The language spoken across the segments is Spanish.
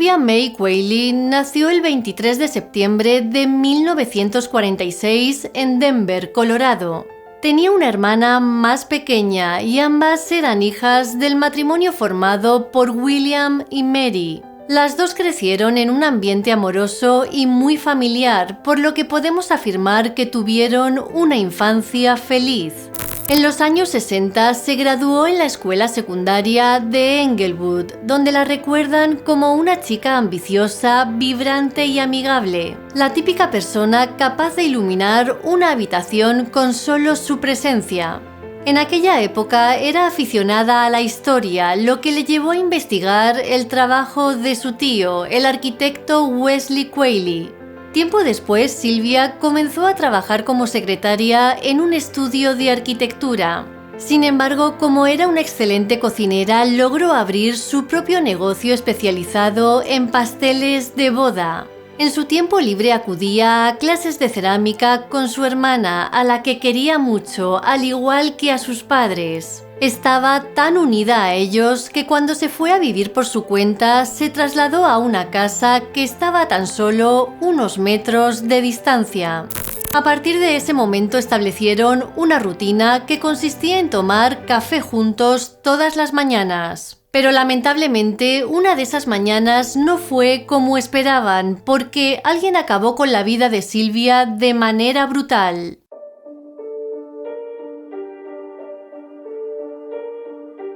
Sylvia May Qualley nació el 23 de septiembre de 1946 en Denver, Colorado. Tenía una hermana más pequeña y ambas eran hijas del matrimonio formado por William y Mary. Las dos crecieron en un ambiente amoroso y muy familiar, por lo que podemos afirmar que tuvieron una infancia feliz. En los años 60 se graduó en la escuela secundaria de Englewood, donde la recuerdan como una chica ambiciosa, vibrante y amigable, la típica persona capaz de iluminar una habitación con solo su presencia. En aquella época era aficionada a la historia, lo que le llevó a investigar el trabajo de su tío, el arquitecto Wesley Qualley. Tiempo después, Sylvia comenzó a trabajar como secretaria en un estudio de arquitectura. Sin embargo, como era una excelente cocinera, logró abrir su propio negocio especializado en pasteles de boda. En su tiempo libre acudía a clases de cerámica con su hermana, a la que quería mucho, al igual que a sus padres. Estaba tan unida a ellos que cuando se fue a vivir por su cuenta se trasladó a una casa que estaba a tan solo unos metros de distancia. A partir de ese momento establecieron una rutina que consistía en tomar café juntos todas las mañanas. Pero lamentablemente una de esas mañanas no fue como esperaban, porque alguien acabó con la vida de Sylvia de manera brutal.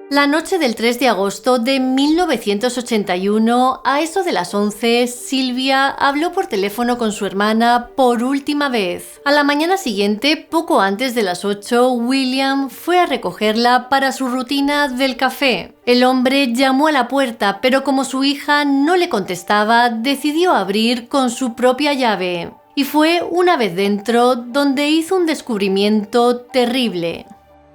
La noche del 3 de agosto de 1981, a eso de las 11, Sylvia habló por teléfono con su hermana por última vez. A la mañana siguiente, poco antes de las 8, William fue a recogerla para su rutina del café. El hombre llamó a la puerta, pero como su hija no le contestaba, decidió abrir con su propia llave. Y fue una vez dentro donde hizo un descubrimiento terrible.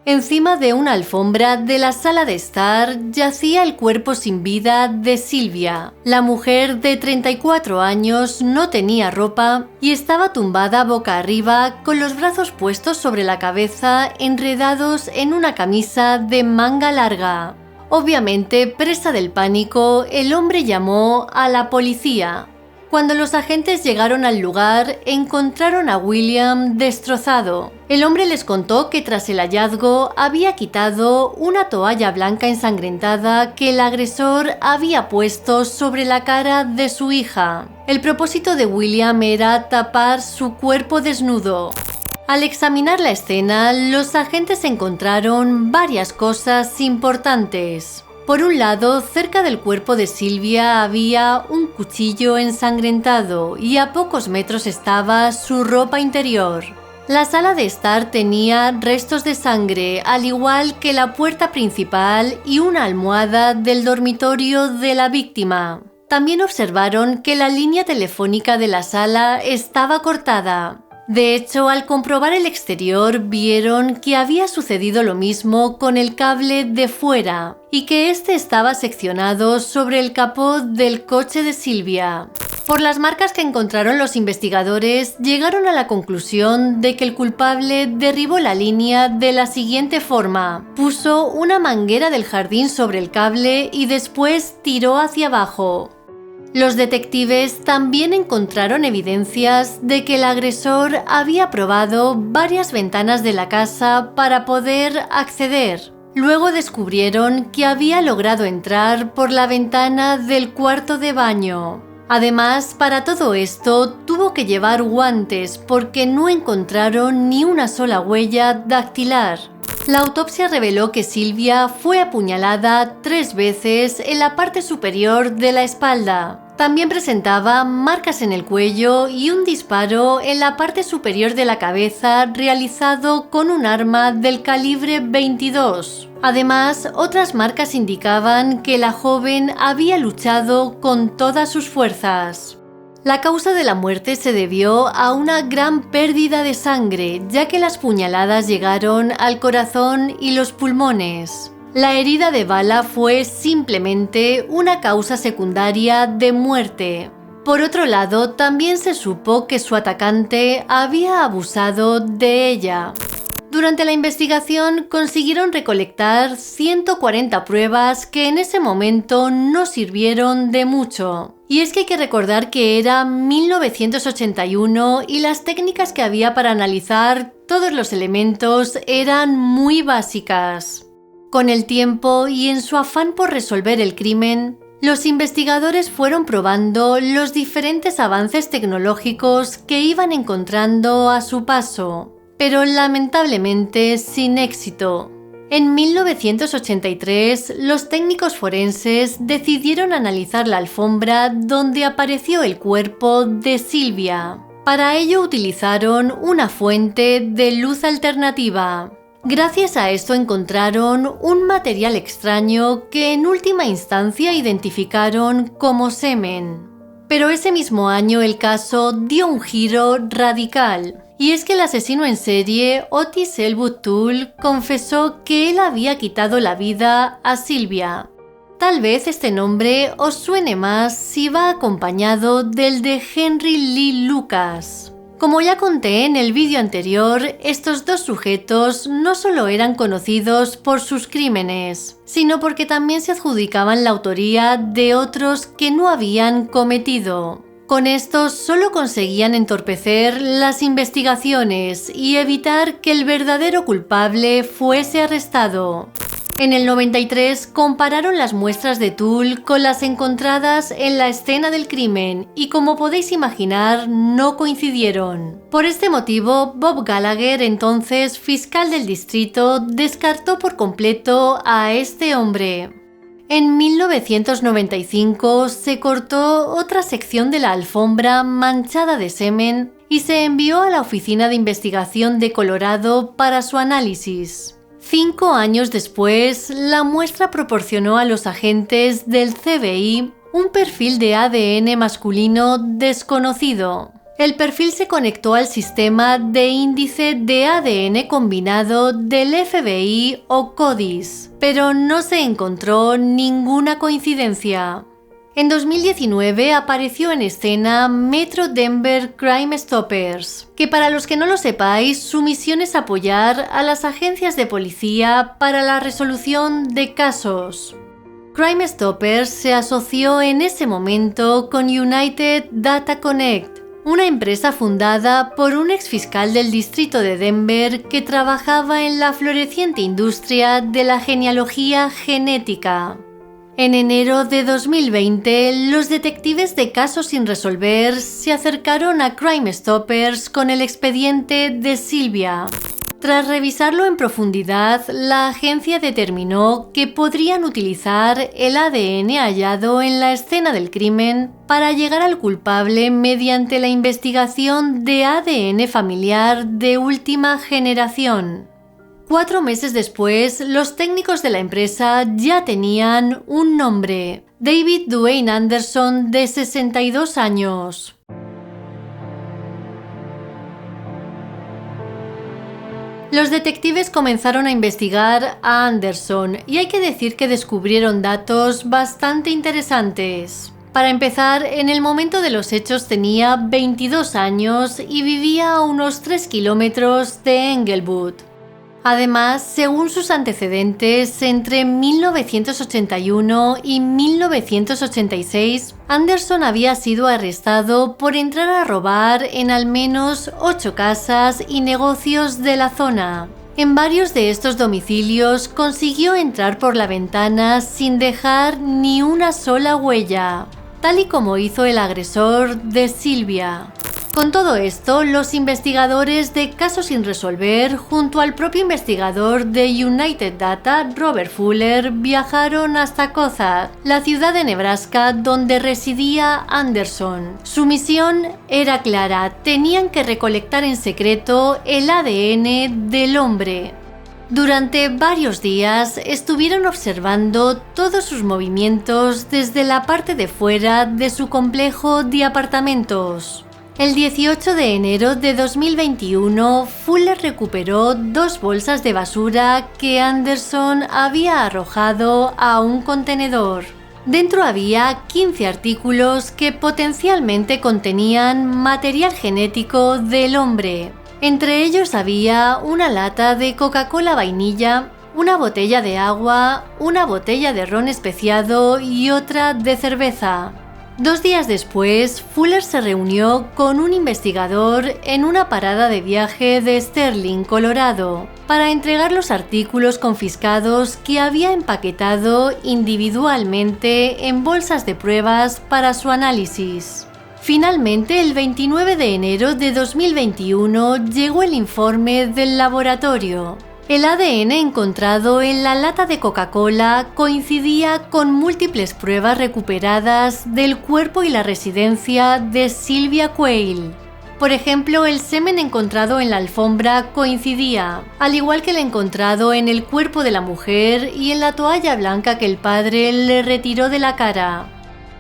Encima de una alfombra de la sala de estar yacía el cuerpo sin vida de Sylvia. La mujer de 34 años no tenía ropa y estaba tumbada boca arriba con los brazos puestos sobre la cabeza, enredados en una camisa de manga larga. Obviamente, presa del pánico, el hombre llamó a la policía. Cuando los agentes llegaron al lugar, encontraron a William destrozado. El hombre les contó que tras el hallazgo había quitado una toalla blanca ensangrentada que el agresor había puesto sobre la cara de su hija. El propósito de William era tapar su cuerpo desnudo. Al examinar la escena, los agentes encontraron varias cosas importantes. Por un lado, cerca del cuerpo de Sylvia había un cuchillo ensangrentado y a pocos metros estaba su ropa interior. La sala de estar tenía restos de sangre, al igual que la puerta principal y una almohada del dormitorio de la víctima. También observaron que la línea telefónica de la sala estaba cortada. De hecho, al comprobar el exterior, vieron que había sucedido lo mismo con el cable de fuera y que este estaba seccionado sobre el capó del coche de Sylvia. Por las marcas que encontraron los investigadores, llegaron a la conclusión de que el culpable derribó la línea de la siguiente forma: puso una manguera del jardín sobre el cable y después tiró hacia abajo. Los detectives también encontraron evidencias de que el agresor había probado varias ventanas de la casa para poder acceder. Luego descubrieron que había logrado entrar por la ventana del cuarto de baño. Además, para todo esto tuvo que llevar guantes porque no encontraron ni una sola huella dactilar. La autopsia reveló que Sylvia fue apuñalada 3 veces en la parte superior de la espalda. También presentaba marcas en el cuello y un disparo en la parte superior de la cabeza realizado con un arma del calibre 22. Además, otras marcas indicaban que la joven había luchado con todas sus fuerzas. La causa de la muerte se debió a una gran pérdida de sangre, ya que las puñaladas llegaron al corazón y los pulmones. La herida de bala fue simplemente una causa secundaria de muerte. Por otro lado, también se supo que su atacante había abusado de ella. Durante la investigación consiguieron recolectar 140 pruebas que en ese momento no sirvieron de mucho. Y es que hay que recordar que era 1981 y las técnicas que había para analizar todos los elementos eran muy básicas. Con el tiempo y en su afán por resolver el crimen, los investigadores fueron probando los diferentes avances tecnológicos que iban encontrando a su paso, pero lamentablemente sin éxito. En 1983, los técnicos forenses decidieron analizar la alfombra donde apareció el cuerpo de Sylvia. Para ello utilizaron una fuente de luz alternativa. Gracias a esto encontraron un material extraño que en última instancia identificaron como semen. Pero ese mismo año el caso dio un giro radical. Y es que el asesino en serie, Otis Elwood Toole, confesó que él había quitado la vida a Sylvia. Tal vez este nombre os suene más si va acompañado del de Henry Lee Lucas. Como ya conté en el vídeo anterior, estos dos sujetos no solo eran conocidos por sus crímenes, sino porque también se adjudicaban la autoría de otros que no habían cometido. Con esto solo conseguían entorpecer las investigaciones y evitar que el verdadero culpable fuese arrestado. En el 93 compararon las muestras de Toole con las encontradas en la escena del crimen y, como podéis imaginar, no coincidieron. Por este motivo, Bob Gallagher, entonces fiscal del distrito, descartó por completo a este hombre. En 1995 se cortó otra sección de la alfombra manchada de semen y se envió a la Oficina de Investigación de Colorado para su análisis. 5 años después, la muestra proporcionó a los agentes del FBI un perfil de ADN masculino desconocido. El perfil se conectó al sistema de índice de ADN combinado del FBI o CODIS, pero no se encontró ninguna coincidencia. En 2019 apareció en escena Metro Denver Crime Stoppers, que para los que no lo sepáis, su misión es apoyar a las agencias de policía para la resolución de casos. Crime Stoppers se asoció en ese momento con United Data Connect, una empresa fundada por un exfiscal del distrito de Denver que trabajaba en la floreciente industria de la genealogía genética. En enero de 2020, los detectives de casos sin resolver se acercaron a Crime Stoppers con el expediente de Sylvia. Tras revisarlo en profundidad, la agencia determinó que podrían utilizar el ADN hallado en la escena del crimen para llegar al culpable mediante la investigación de ADN familiar de última generación. 4 meses después, los técnicos de la empresa ya tenían un nombre: David Duane Anderson, de 62 años. Los detectives comenzaron a investigar a Anderson y hay que decir que descubrieron datos bastante interesantes. Para empezar, en el momento de los hechos tenía 22 años y vivía a unos 3 kilómetros de Englewood. Además, según sus antecedentes, entre 1981 y 1986, Anderson había sido arrestado por entrar a robar en al menos 8 casas y negocios de la zona. En varios de estos domicilios consiguió entrar por la ventana sin dejar ni una sola huella, tal y como hizo el agresor de Sylvia. Con todo esto, los investigadores de casos sin resolver, junto al propio investigador de United Data, Robert Fuller, viajaron hasta Cozad, la ciudad de Nebraska donde residía Anderson. Su misión era clara: tenían que recolectar en secreto el ADN del hombre. Durante varios días estuvieron observando todos sus movimientos desde la parte de fuera de su complejo de apartamentos. El 18 de enero de 2021, Fuller recuperó 2 bolsas de basura que Anderson había arrojado a un contenedor. Dentro había 15 artículos que potencialmente contenían material genético del hombre. Entre ellos había una lata de Coca-Cola vainilla, una botella de agua, una botella de ron especiado y otra de cerveza. 2 días después, Fuller se reunió con un investigador en una parada de viaje de Sterling, Colorado, para entregar los artículos confiscados que había empaquetado individualmente en bolsas de pruebas para su análisis. Finalmente, el 29 de enero de 2021 llegó el informe del laboratorio. El ADN encontrado en la lata de Coca-Cola coincidía con múltiples pruebas recuperadas del cuerpo y la residencia de Sylvia Quayle. Por ejemplo, el semen encontrado en la alfombra coincidía, al igual que el encontrado en el cuerpo de la mujer y en la toalla blanca que el padre le retiró de la cara.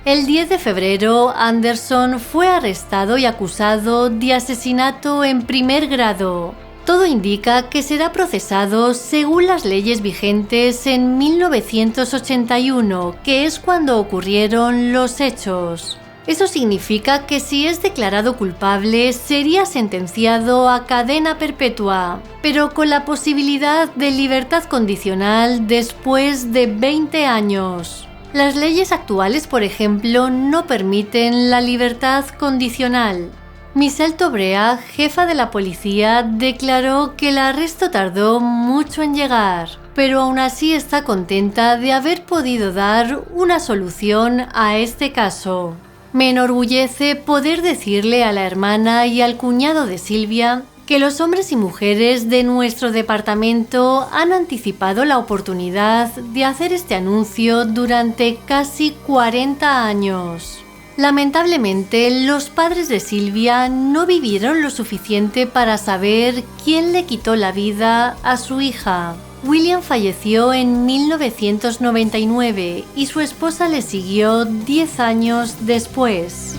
El 10 de febrero, Anderson fue arrestado y acusado de asesinato en primer grado. Todo indica que será procesado según las leyes vigentes en 1981, que es cuando ocurrieron los hechos. Eso significa que si es declarado culpable, sería sentenciado a cadena perpetua, pero con la posibilidad de libertad condicional después de 20 años. Las leyes actuales, por ejemplo, no permiten la libertad condicional. Michelle Tobrea, jefa de la policía, declaró que el arresto tardó mucho en llegar, pero aún así está contenta de haber podido dar una solución a este caso. Me enorgullece poder decirle a la hermana y al cuñado de Sylvia que los hombres y mujeres de nuestro departamento han anticipado la oportunidad de hacer este anuncio durante casi 40 años. Lamentablemente, los padres de Sylvia no vivieron lo suficiente para saber quién le quitó la vida a su hija. William falleció en 1999 y su esposa le siguió 10 años después.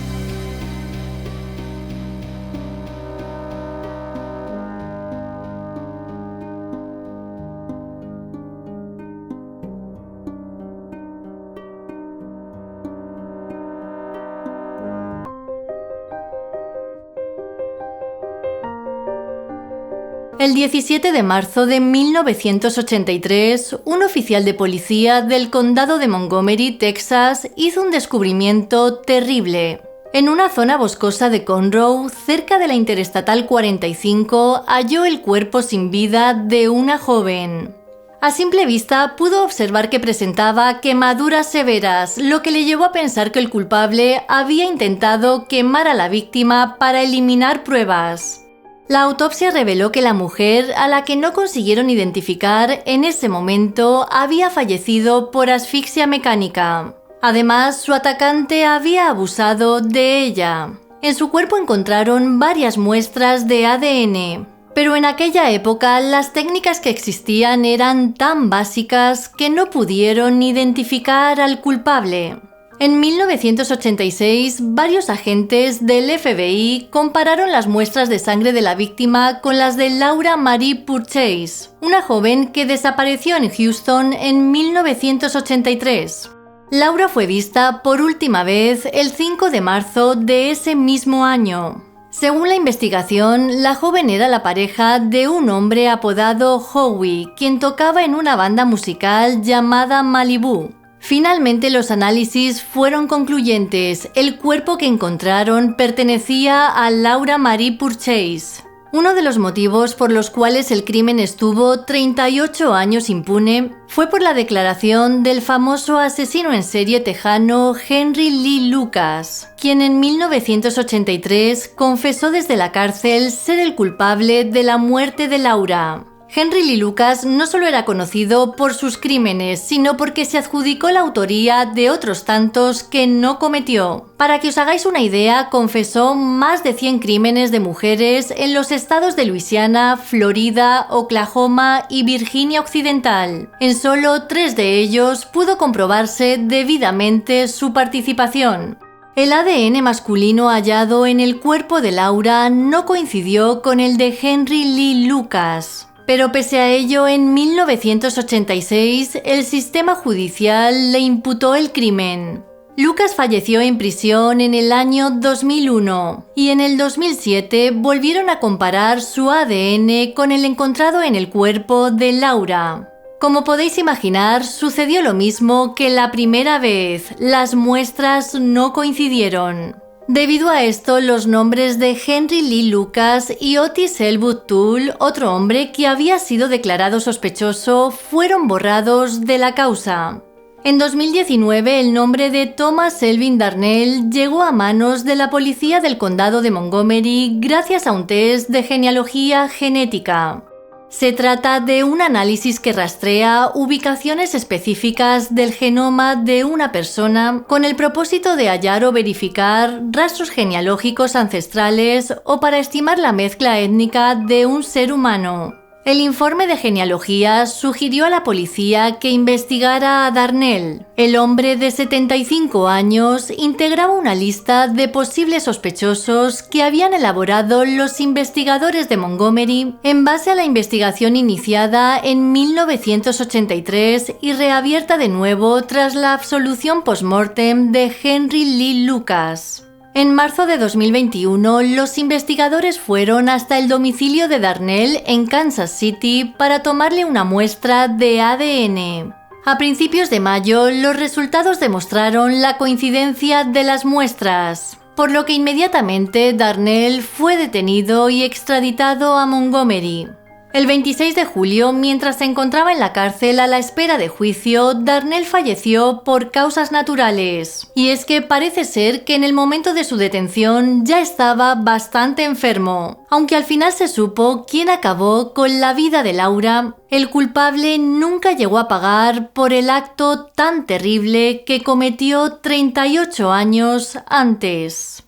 El 17 de marzo de 1983, un oficial de policía del condado de Montgomery, Texas, hizo un descubrimiento terrible. En una zona boscosa de Conroe, cerca de la Interestatal 45, halló el cuerpo sin vida de una joven. A simple vista pudo observar que presentaba quemaduras severas, lo que le llevó a pensar que el culpable había intentado quemar a la víctima para eliminar pruebas. La autopsia reveló que la mujer, a la que no consiguieron identificar en ese momento, había fallecido por asfixia mecánica. Además, su atacante había abusado de ella. En su cuerpo encontraron varias muestras de ADN, pero en aquella época las técnicas que existían eran tan básicas que no pudieron identificar al culpable. En 1986, varios agentes del FBI compararon las muestras de sangre de la víctima con las de Laura Marie Purchase, una joven que desapareció en Houston en 1983. Laura fue vista por última vez el 5 de marzo de ese mismo año. Según la investigación, la joven era la pareja de un hombre apodado Howie, quien tocaba en una banda musical llamada Malibu. Finalmente, los análisis fueron concluyentes. El cuerpo que encontraron pertenecía a Laura Marie Purchase. Uno de los motivos por los cuales el crimen estuvo 38 años impune fue por la declaración del famoso asesino en serie tejano Henry Lee Lucas, quien en 1983 confesó desde la cárcel ser el culpable de la muerte de Laura. Henry Lee Lucas no solo era conocido por sus crímenes, sino porque se adjudicó la autoría de otros tantos que no cometió. Para que os hagáis una idea, confesó más de 100 crímenes de mujeres en los estados de Luisiana, Florida, Oklahoma y Virginia Occidental. En solo 3 de ellos pudo comprobarse debidamente su participación. El ADN masculino hallado en el cuerpo de Laura no coincidió con el de Henry Lee Lucas. Pero pese a ello, en 1986, el sistema judicial le imputó el crimen. Lucas falleció en prisión en el año 2001 y en el 2007 volvieron a comparar su ADN con el encontrado en el cuerpo de Laura. Como podéis imaginar, sucedió lo mismo que la primera vez, las muestras no coincidieron. Debido a esto, los nombres de Henry Lee Lucas y Otis Elwood Toole, otro hombre que había sido declarado sospechoso, fueron borrados de la causa. En 2019, el nombre de Thomas Elvin Darnell llegó a manos de la policía del condado de Montgomery gracias a un test de genealogía genética. Se trata de un análisis que rastrea ubicaciones específicas del genoma de una persona con el propósito de hallar o verificar rastros genealógicos ancestrales o para estimar la mezcla étnica de un ser humano. El informe de genealogía sugirió a la policía que investigara a Darnell. El hombre de 75 años integraba una lista de posibles sospechosos que habían elaborado los investigadores de Montgomery en base a la investigación iniciada en 1983 y reabierta de nuevo tras la absolución post-mortem de Henry Lee Lucas. En marzo de 2021, los investigadores fueron hasta el domicilio de Darnell en Kansas City para tomarle una muestra de ADN. A principios de mayo, los resultados demostraron la coincidencia de las muestras, por lo que inmediatamente Darnell fue detenido y extraditado a Montgomery. El 26 de julio, mientras se encontraba en la cárcel a la espera de juicio, Darnell falleció por causas naturales. Y es que parece ser que en el momento de su detención ya estaba bastante enfermo. Aunque al final se supo quién acabó con la vida de Laura, el culpable nunca llegó a pagar por el acto tan terrible que cometió 38 años antes.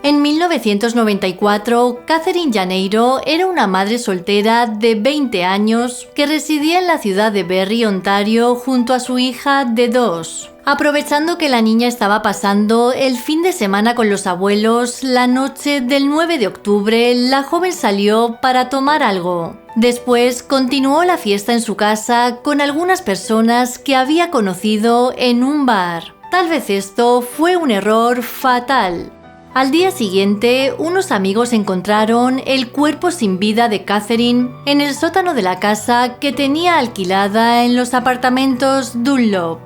En 1994, Catherine Janeiro era una madre soltera de 20 años que residía en la ciudad de Barrie, Ontario, junto a su hija de 2. Aprovechando que la niña estaba pasando el fin de semana con los abuelos, la noche del 9 de octubre, la joven salió para tomar algo. Después continuó la fiesta en su casa con algunas personas que había conocido en un bar. Tal vez esto fue un error fatal. Al día siguiente, unos amigos encontraron el cuerpo sin vida de Catherine en el sótano de la casa que tenía alquilada en los apartamentos Dunlop.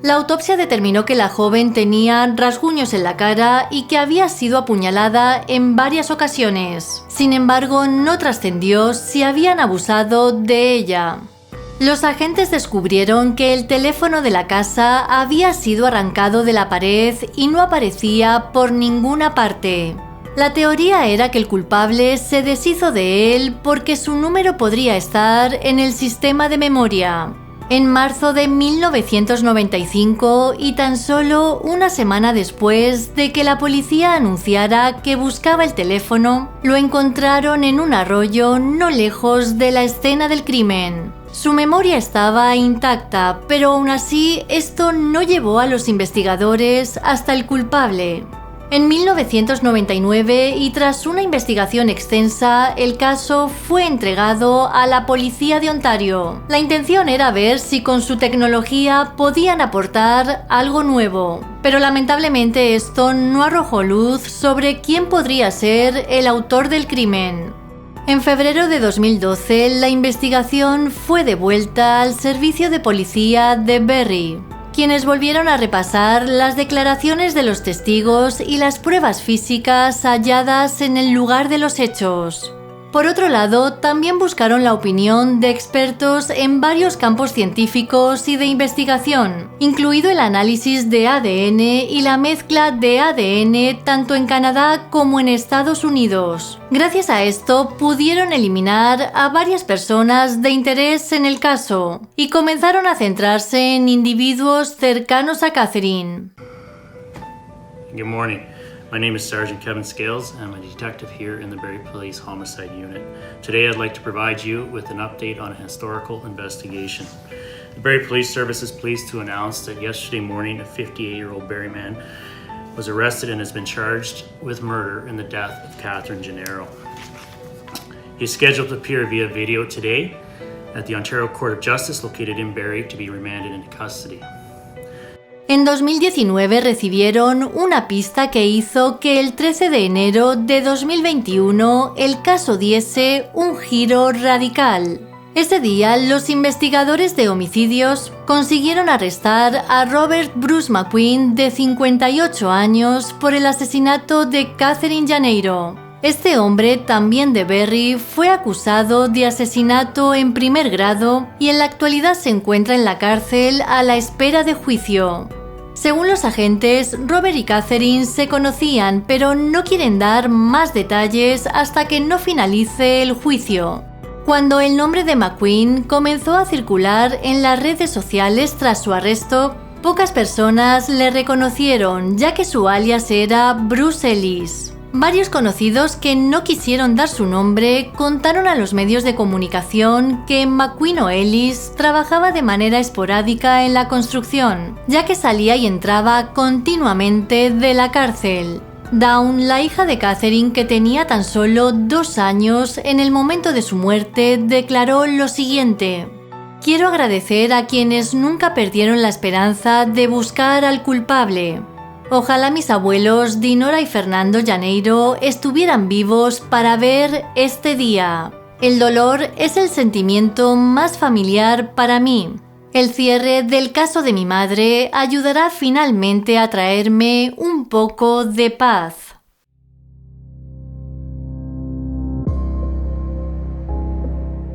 La autopsia determinó que la joven tenía rasguños en la cara y que había sido apuñalada en varias ocasiones. Sin embargo, no trascendió si habían abusado de ella. Los agentes descubrieron que el teléfono de la casa había sido arrancado de la pared y no aparecía por ninguna parte. La teoría era que el culpable se deshizo de él porque su número podría estar en el sistema de memoria. En marzo de 1995, y tan solo una semana después de que la policía anunciara que buscaba el teléfono, lo encontraron en un arroyo no lejos de la escena del crimen. Su memoria estaba intacta, pero aún así esto no llevó a los investigadores hasta el culpable. En 1999, y tras una investigación extensa, el caso fue entregado a la policía de Ontario. La intención era ver si con su tecnología podían aportar algo nuevo, pero lamentablemente esto no arrojó luz sobre quién podría ser el autor del crimen. En febrero de 2012, la investigación fue devuelta al servicio de policía de Barrie, quienes volvieron a repasar las declaraciones de los testigos y las pruebas físicas halladas en el lugar de los hechos. Por otro lado, también buscaron la opinión de expertos en varios campos científicos y de investigación, incluido el análisis de ADN y la mezcla de ADN tanto en Canadá como en Estados Unidos. Gracias a esto, pudieron eliminar a varias personas de interés en el caso y comenzaron a centrarse en individuos cercanos a Catherine. Good morning. My name is Sergeant Kevin Scales. I'm a detective here in the Barrie Police Homicide Unit. Today I'd like to provide you with an update on a historical investigation. The Barrie Police Service is pleased to announce that yesterday morning a 58-year-old Barrie man was arrested and has been charged with murder in the death of Catherine Janeiro. He's scheduled to appear via video today at the Ontario Court of Justice located in Barrie to be remanded into custody. En 2019 recibieron una pista que hizo que el 13 de enero de 2021 el caso diese un giro radical. Ese día, los investigadores de homicidios consiguieron arrestar a Robert Bruce McQueen, de 58 años, por el asesinato de Catherine Janeiro. Este hombre, también de Barrie, fue acusado de asesinato en primer grado y en la actualidad se encuentra en la cárcel a la espera de juicio. Según los agentes, Robert y Catherine se conocían, pero no quieren dar más detalles hasta que no finalice el juicio. Cuando el nombre de McQueen comenzó a circular en las redes sociales tras su arresto, pocas personas le reconocieron, ya que su alias era Bruce Ellis. Varios conocidos que no quisieron dar su nombre contaron a los medios de comunicación que McQueen o Ellis trabajaba de manera esporádica en la construcción, ya que salía y entraba continuamente de la cárcel. Dawn, la hija de Catherine, que tenía tan solo 2 años en el momento de su muerte, declaró lo siguiente: "Quiero agradecer a quienes nunca perdieron la esperanza de buscar al culpable. Ojalá mis abuelos Dinora y Fernando Janeiro estuvieran vivos para ver este día. El dolor es el sentimiento más familiar para mí. El cierre del caso de mi madre ayudará finalmente a traerme un poco de paz".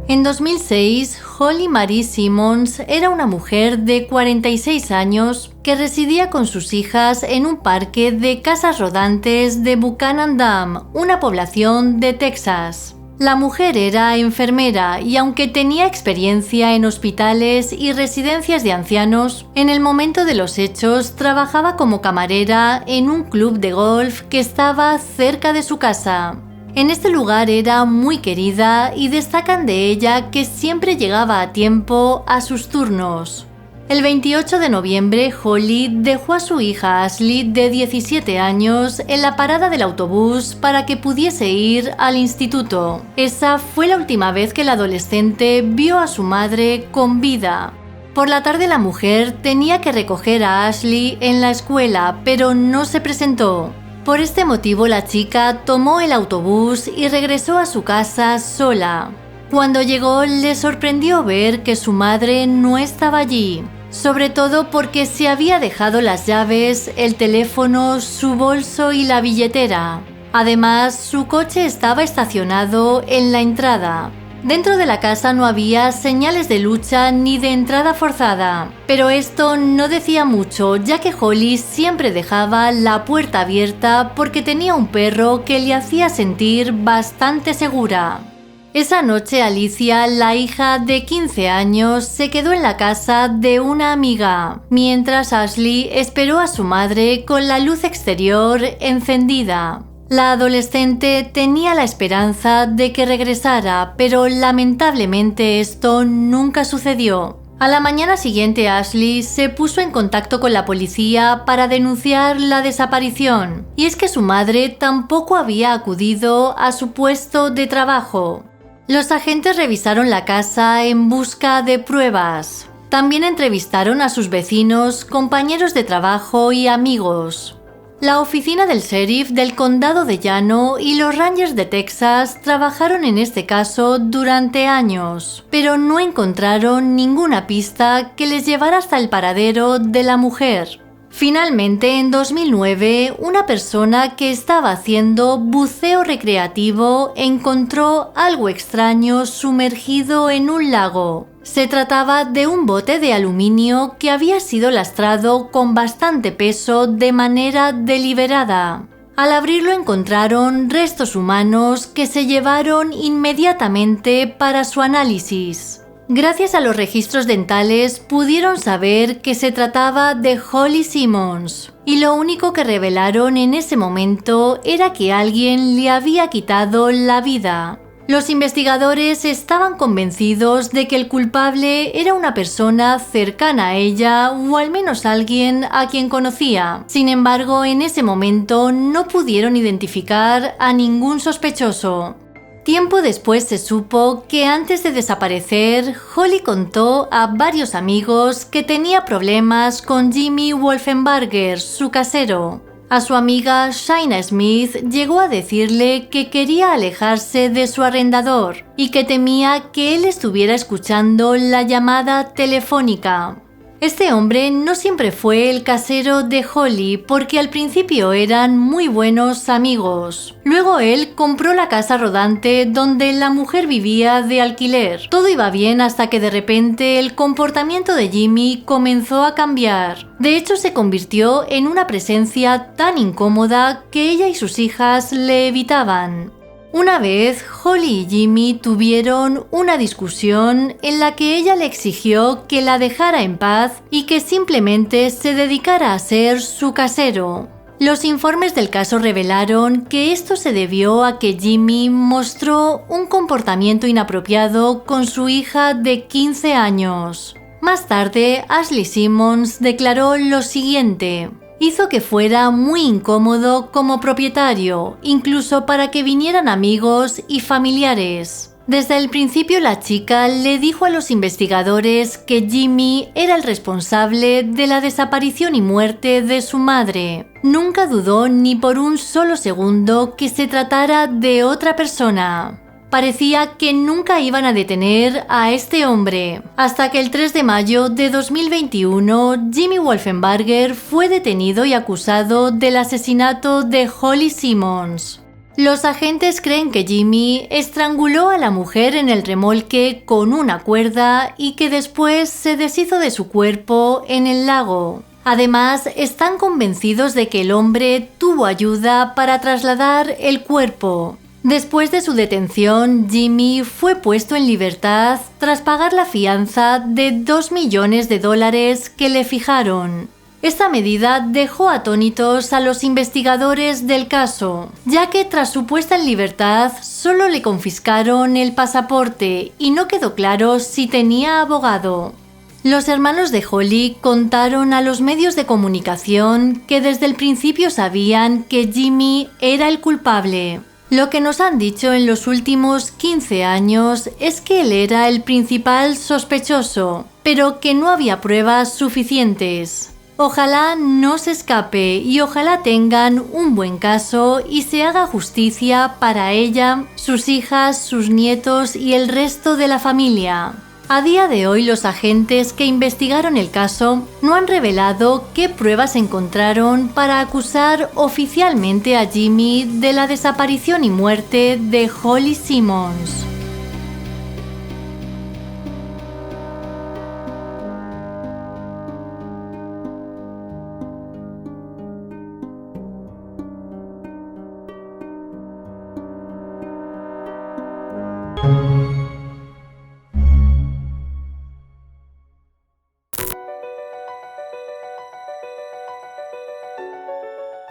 En 2006, Holly Marie Simmons era una mujer de 46 años que residía con sus hijas en un parque de casas rodantes de Buchanan Dam, una población de Texas. La mujer era enfermera y aunque tenía experiencia en hospitales y residencias de ancianos, en el momento de los hechos trabajaba como camarera en un club de golf que estaba cerca de su casa. En este lugar era muy querida y destacan de ella que siempre llegaba a tiempo a sus turnos. El 28 de noviembre, Holly dejó a su hija Ashley, de 17 años, en la parada del autobús para que pudiese ir al instituto. Esa fue la última vez que la adolescente vio a su madre con vida. Por la tarde la mujer tenía que recoger a Ashley en la escuela, pero no se presentó. Por este motivo la chica tomó el autobús y regresó a su casa sola. Cuando llegó le sorprendió ver que su madre no estaba allí, sobre todo porque se había dejado las llaves, el teléfono, su bolso y la billetera. Además, su coche estaba estacionado en la entrada. Dentro de la casa no había señales de lucha ni de entrada forzada, pero esto no decía mucho, ya que Holly siempre dejaba la puerta abierta porque tenía un perro que le hacía sentir bastante segura. Esa noche Alicia, la hija de 15 años, se quedó en la casa de una amiga, mientras Ashley esperó a su madre con la luz exterior encendida. La adolescente tenía la esperanza de que regresara, pero lamentablemente esto nunca sucedió. A la mañana siguiente, Ashley se puso en contacto con la policía para denunciar la desaparición, y es que su madre tampoco había acudido a su puesto de trabajo. Los agentes revisaron la casa en busca de pruebas. También entrevistaron a sus vecinos, compañeros de trabajo y amigos. La oficina del sheriff del condado de Llano y los Rangers de Texas trabajaron en este caso durante años, pero no encontraron ninguna pista que les llevara hasta el paradero de la mujer. Finalmente, en 2009, una persona que estaba haciendo buceo recreativo encontró algo extraño sumergido en un lago. Se trataba de un bote de aluminio que había sido lastrado con bastante peso de manera deliberada. Al abrirlo encontraron restos humanos que se llevaron inmediatamente para su análisis. Gracias a los registros dentales pudieron saber que se trataba de Holly Simmons, y lo único que revelaron en ese momento era que alguien le había quitado la vida. Los investigadores estaban convencidos de que el culpable era una persona cercana a ella o al menos alguien a quien conocía. Sin embargo, en ese momento no pudieron identificar a ningún sospechoso. Tiempo después se supo que antes de desaparecer, Holly contó a varios amigos que tenía problemas con Jimmy Wolfenbarger, su casero. A su amiga Shaina Smith llegó a decirle que quería alejarse de su arrendador y que temía que él estuviera escuchando la llamada telefónica. Este hombre no siempre fue el casero de Holly porque al principio eran muy buenos amigos. Luego él compró la casa rodante donde la mujer vivía de alquiler. Todo iba bien hasta que de repente el comportamiento de Jimmy comenzó a cambiar. De hecho, se convirtió en una presencia tan incómoda que ella y sus hijas le evitaban. Una vez, Holly y Jimmy tuvieron una discusión en la que ella le exigió que la dejara en paz y que simplemente se dedicara a ser su casero. Los informes del caso revelaron que esto se debió a que Jimmy mostró un comportamiento inapropiado con su hija de 15 años. Más tarde, Ashley Simmons declaró lo siguiente: hizo que fuera muy incómodo como propietario, incluso para que vinieran amigos y familiares. Desde el principio la chica le dijo a los investigadores que Jimmy era el responsable de la desaparición y muerte de su madre. Nunca dudó ni por un solo segundo que se tratara de otra persona. Parecía que nunca iban a detener a este hombre, hasta que el 3 de mayo de 2021 Jimmy Wolfenbarger fue detenido y acusado del asesinato de Holly Simmons. Los agentes creen que Jimmy estranguló a la mujer en el remolque con una cuerda y que después se deshizo de su cuerpo en el lago. Además, están convencidos de que el hombre tuvo ayuda para trasladar el cuerpo. Después de su detención, Jimmy fue puesto en libertad tras pagar la fianza de $2 millones que le fijaron. Esta medida dejó atónitos a los investigadores del caso, ya que tras su puesta en libertad solo le confiscaron el pasaporte y no quedó claro si tenía abogado. Los hermanos de Holly contaron a los medios de comunicación que desde el principio sabían que Jimmy era el culpable. Lo que nos han dicho en los últimos 15 años es que él era el principal sospechoso, pero que no había pruebas suficientes. Ojalá no se escape y ojalá tengan un buen caso y se haga justicia para ella, sus hijas, sus nietos y el resto de la familia. A día de hoy, los agentes que investigaron el caso no han revelado qué pruebas encontraron para acusar oficialmente a Jimmy de la desaparición y muerte de Holly Simmons.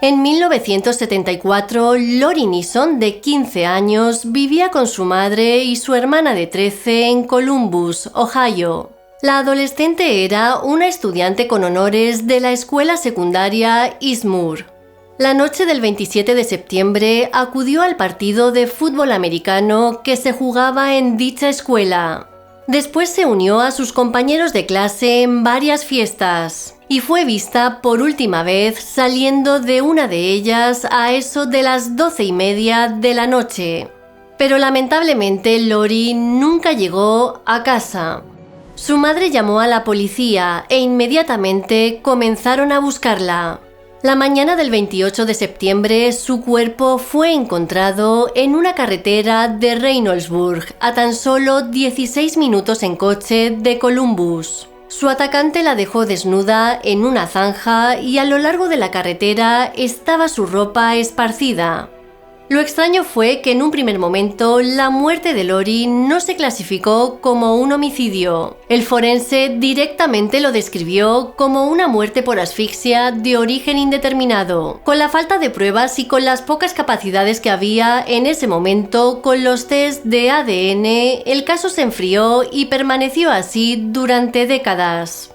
En 1974, Lori Neeson, de 15 años, vivía con su madre y su hermana de 13 en Columbus, Ohio. La adolescente era una estudiante con honores de la escuela secundaria Eastmoor. La noche del 27 de septiembre acudió al partido de fútbol americano que se jugaba en dicha escuela. Después se unió a sus compañeros de clase en varias fiestas y fue vista por última vez saliendo de una de ellas a eso de las 12:30 de la noche. Pero lamentablemente Lori nunca llegó a casa. Su madre llamó a la policía e inmediatamente comenzaron a buscarla. La mañana del 28 de septiembre, su cuerpo fue encontrado en una carretera de Reynoldsburg, a tan solo 16 minutos en coche de Columbus. Su atacante la dejó desnuda en una zanja y a lo largo de la carretera estaba su ropa esparcida. Lo extraño fue que en un primer momento la muerte de Lori no se clasificó como un homicidio. El forense directamente lo describió como una muerte por asfixia de origen indeterminado. Con la falta de pruebas y con las pocas capacidades que había en ese momento con los test de ADN, el caso se enfrió y permaneció así durante décadas.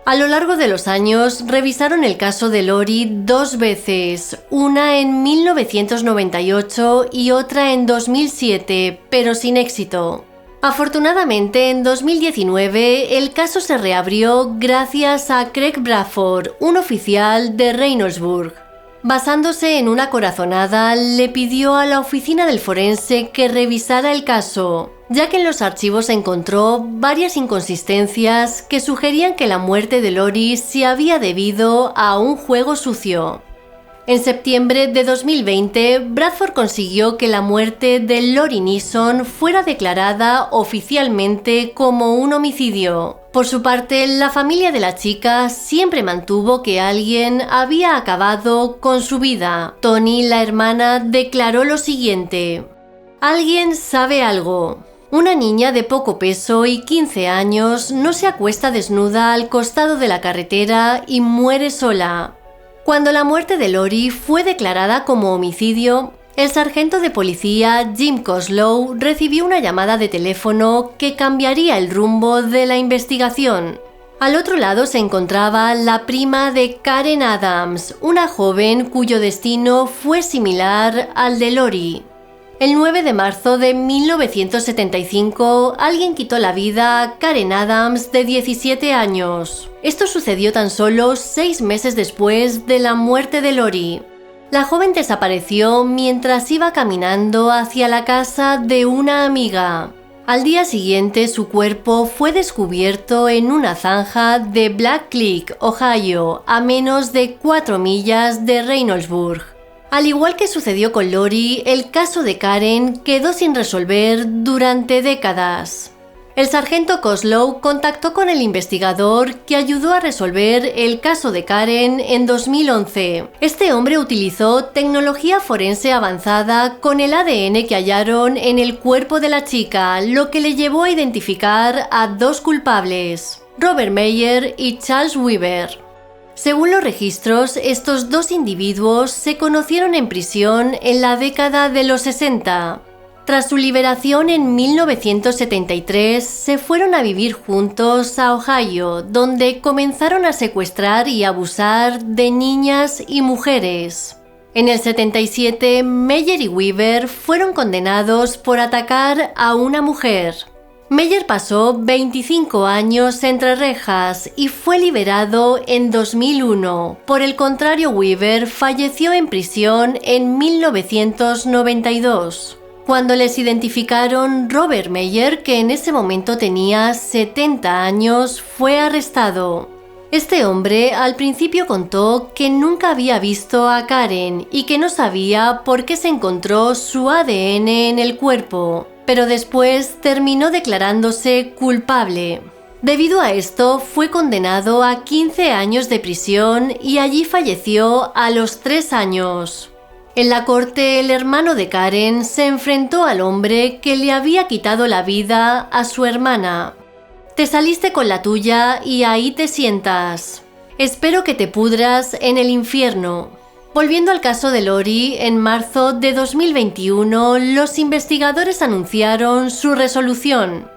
A lo largo de los años revisaron el caso de Lori 2 veces, una en 1998 y otra en 2007, pero sin éxito. Afortunadamente, en 2019 el caso se reabrió gracias a Craig Bradford, un oficial de Reynoldsburg. Basándose en una corazonada, le pidió a la oficina del forense que revisara el caso, ya que en los archivos encontró varias inconsistencias que sugerían que la muerte de Lori se había debido a un juego sucio. En septiembre de 2020, Bradford consiguió que la muerte de Lori Neeson fuera declarada oficialmente como un homicidio. Por su parte, la familia de la chica siempre mantuvo que alguien había acabado con su vida. Toni, la hermana, declaró lo siguiente: "Alguien sabe algo. Una niña de poco peso y 15 años no se acuesta desnuda al costado de la carretera y muere sola". Cuando la muerte de Lori fue declarada como homicidio, el sargento de policía Jim Koslow recibió una llamada de teléfono que cambiaría el rumbo de la investigación. Al otro lado se encontraba la prima de Karen Adams, una joven cuyo destino fue similar al de Lori. El 9 de marzo de 1975, alguien quitó la vida a Karen Adams, de 17 años. Esto sucedió tan solo 6 meses después de la muerte de Lori. La joven desapareció mientras iba caminando hacia la casa de una amiga. Al día siguiente, su cuerpo fue descubierto en una zanja de Black Creek, Ohio, a menos de 4 millas de Reynoldsburg. Al igual que sucedió con Lori, el caso de Karen quedó sin resolver durante décadas. El sargento Koslow contactó con el investigador que ayudó a resolver el caso de Karen en 2011. Este hombre utilizó tecnología forense avanzada con el ADN que hallaron en el cuerpo de la chica, lo que le llevó a identificar a 2 culpables, Robert Meyer y Charles Weaver. Según los registros, estos 2 individuos se conocieron en prisión en la década de los 60. Tras su liberación en 1973, se fueron a vivir juntos a Ohio, donde comenzaron a secuestrar y abusar de niñas y mujeres. En el 77, Meyer y Weaver fueron condenados por atacar a una mujer. Meyer pasó 25 años entre rejas y fue liberado en 2001. Por el contrario, Weaver falleció en prisión en 1992. Cuando les identificaron, Robert Meyer, que en ese momento tenía 70 años, fue arrestado. Este hombre al principio contó que nunca había visto a Karen y que no sabía por qué se encontró su ADN en el cuerpo, pero después terminó declarándose culpable. Debido a esto, fue condenado a 15 años de prisión y allí falleció a los 3 años. En la corte, el hermano de Karen se enfrentó al hombre que le había quitado la vida a su hermana. Te saliste con la tuya y ahí te sientas. Espero que te pudras en el infierno. Volviendo al caso de Lori, en marzo de 2021, los investigadores anunciaron su resolución.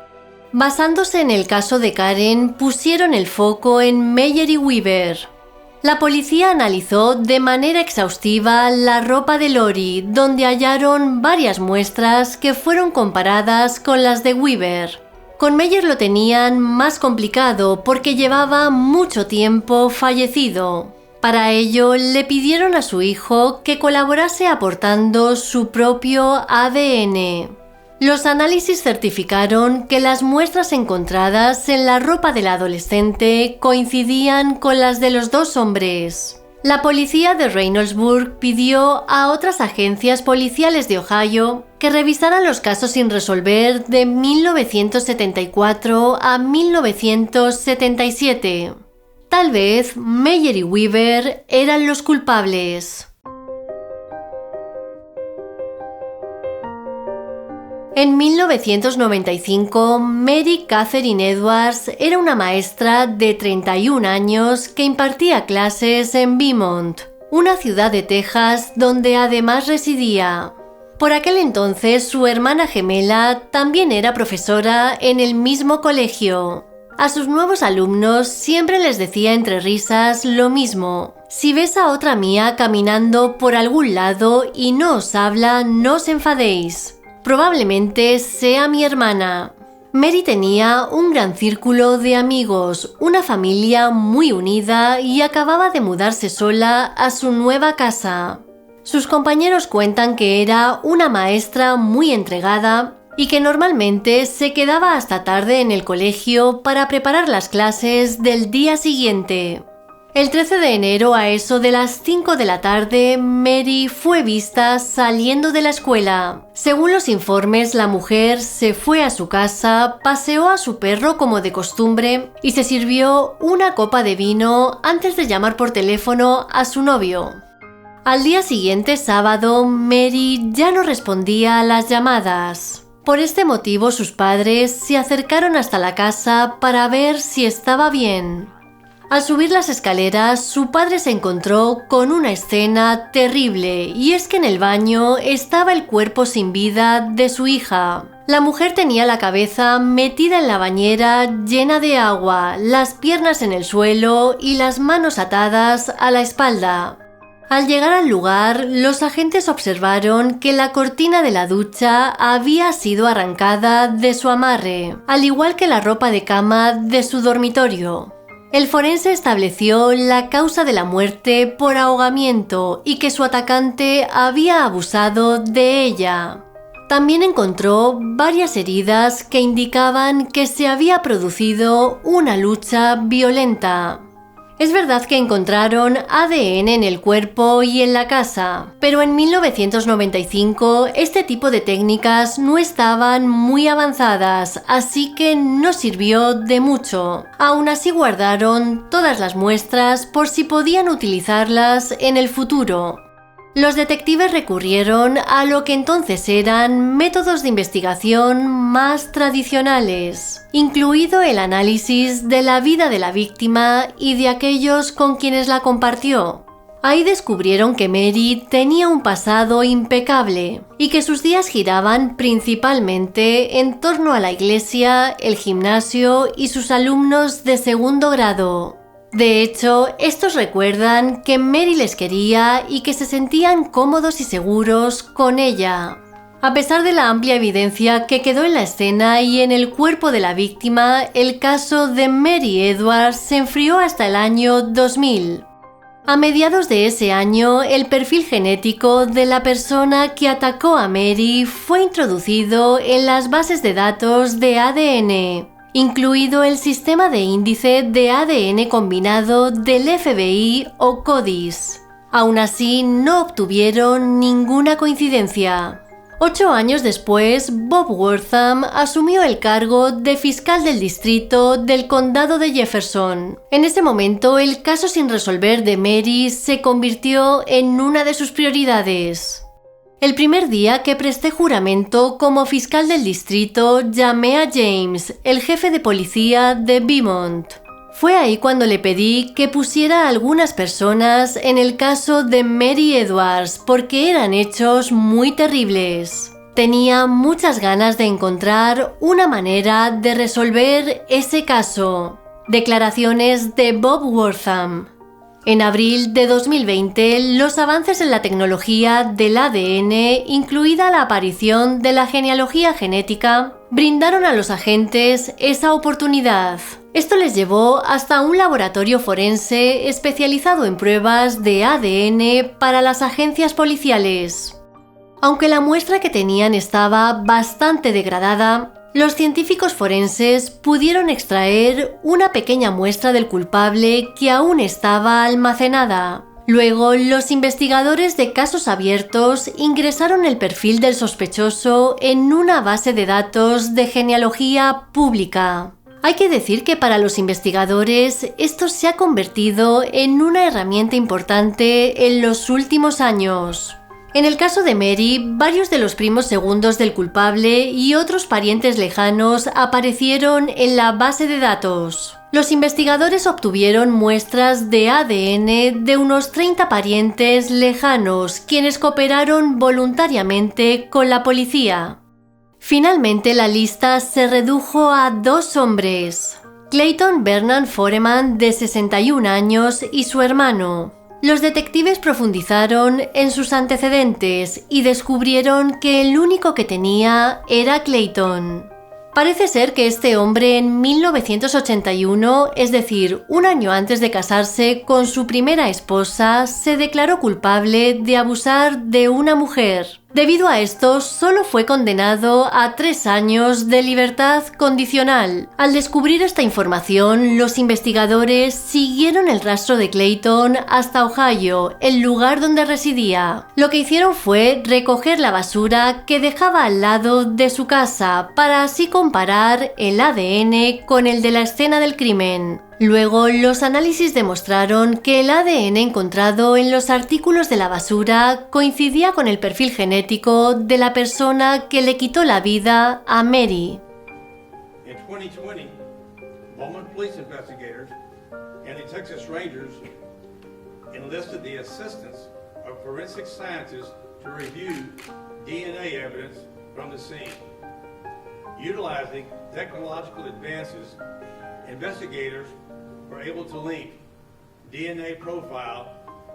Basándose en el caso de Karen, pusieron el foco en Meyer y Weaver. La policía analizó de manera exhaustiva la ropa de Lori, donde hallaron varias muestras que fueron comparadas con las de Weaver. Con Meyer lo tenían más complicado porque llevaba mucho tiempo fallecido. Para ello, le pidieron a su hijo que colaborase aportando su propio ADN. Los análisis certificaron que las muestras encontradas en la ropa del adolescente coincidían con las de los 2 hombres. La policía de Reynoldsburg pidió a otras agencias policiales de Ohio que revisaran los casos sin resolver de 1974 a 1977. Tal vez Meyer y Weaver eran los culpables. En 1995, Mary Catherine Edwards era una maestra de 31 años que impartía clases en Beaumont, una ciudad de Texas donde además residía. Por aquel entonces, su hermana gemela también era profesora en el mismo colegio. A sus nuevos alumnos siempre les decía entre risas lo mismo: si ves a otra mía caminando por algún lado y no os habla, no os enfadéis. Probablemente sea mi hermana. Mary tenía un gran círculo de amigos, una familia muy unida y acababa de mudarse sola a su nueva casa. Sus compañeros cuentan que era una maestra muy entregada y que normalmente se quedaba hasta tarde en el colegio para preparar las clases del día siguiente. El 13 de enero a eso de las 5 de la tarde, Mary fue vista saliendo de la escuela. Según los informes, la mujer se fue a su casa, paseó a su perro como de costumbre y se sirvió una copa de vino antes de llamar por teléfono a su novio. Al día siguiente, sábado, Mary ya no respondía a las llamadas. Por este motivo, sus padres se acercaron hasta la casa para ver si estaba bien. Al subir las escaleras, su padre se encontró con una escena terrible, y es que en el baño estaba el cuerpo sin vida de su hija. La mujer tenía la cabeza metida en la bañera llena de agua, las piernas en el suelo y las manos atadas a la espalda. Al llegar al lugar, los agentes observaron que la cortina de la ducha había sido arrancada de su amarre, al igual que la ropa de cama de su dormitorio. El forense estableció la causa de la muerte por ahogamiento y que su atacante había abusado de ella. También encontró varias heridas que indicaban que se había producido una lucha violenta. Es verdad que encontraron ADN en el cuerpo y en la casa, pero en 1995 este tipo de técnicas no estaban muy avanzadas, así que no sirvió de mucho. Aún así guardaron todas las muestras por si podían utilizarlas en el futuro. Los detectives recurrieron a lo que entonces eran métodos de investigación más tradicionales, incluido el análisis de la vida de la víctima y de aquellos con quienes la compartió. Ahí descubrieron que Mary tenía un pasado impecable y que sus días giraban principalmente en torno a la iglesia, el gimnasio y sus alumnos de segundo grado. De hecho, estos recuerdan que Mary les quería y que se sentían cómodos y seguros con ella. A pesar de la amplia evidencia que quedó en la escena y en el cuerpo de la víctima, el caso de Mary Edwards se enfrió hasta el año 2000. A mediados de ese año, el perfil genético de la persona que atacó a Mary fue introducido en las bases de datos de ADN, incluido el sistema de índice de ADN combinado del FBI o CODIS. Aún así, no obtuvieron ninguna coincidencia. 8 años después, Bob Wortham asumió el cargo de fiscal del distrito del condado de Jefferson. En ese momento, el caso sin resolver de Mary se convirtió en una de sus prioridades. El primer día que presté juramento como fiscal del distrito, llamé a James, el jefe de policía de Beaumont. Fue ahí cuando le pedí que pusiera a algunas personas en el caso de Mary Edwards porque eran hechos muy terribles. Tenía muchas ganas de encontrar una manera de resolver ese caso. Declaraciones de Bob Wortham. En abril de 2020, los avances en la tecnología del ADN, incluida la aparición de la genealogía genética, brindaron a los agentes esa oportunidad. Esto les llevó hasta un laboratorio forense especializado en pruebas de ADN para las agencias policiales. Aunque la muestra que tenían estaba bastante degradada, los científicos forenses pudieron extraer una pequeña muestra del culpable que aún estaba almacenada. Luego, los investigadores de casos abiertos ingresaron el perfil del sospechoso en una base de datos de genealogía pública. Hay que decir que para los investigadores esto se ha convertido en una herramienta importante en los últimos años. En el caso de Mary, varios de los primos segundos del culpable y otros parientes lejanos aparecieron en la base de datos. Los investigadores obtuvieron muestras de ADN de unos 30 parientes lejanos, quienes cooperaron voluntariamente con la policía. Finalmente, la lista se redujo a 2 hombres. Clayton Vernon Foreman, de 61 años, y su hermano. Los detectives profundizaron en sus antecedentes y descubrieron que el único que tenía era Clayton. Parece ser que este hombre en 1981, es decir, un año antes de casarse con su primera esposa, se declaró culpable de abusar de una mujer. Debido a esto, solo fue condenado a 3 años de libertad condicional. Al descubrir esta información, los investigadores siguieron el rastro de Clayton hasta Ohio, el lugar donde residía. Lo que hicieron fue recoger la basura que dejaba al lado de su casa para así comparar el ADN con el de la escena del crimen. Luego, los análisis demostraron que el ADN encontrado en los artículos de la basura coincidía con el perfil genético de la persona que le quitó la vida a Mary. In 2020, Bowman police investigators and the Texas Rangers enlisted the assistance of forensic scientists to review DNA evidence from the scene. Utilizing technological advances, investigators were able to link DNA profile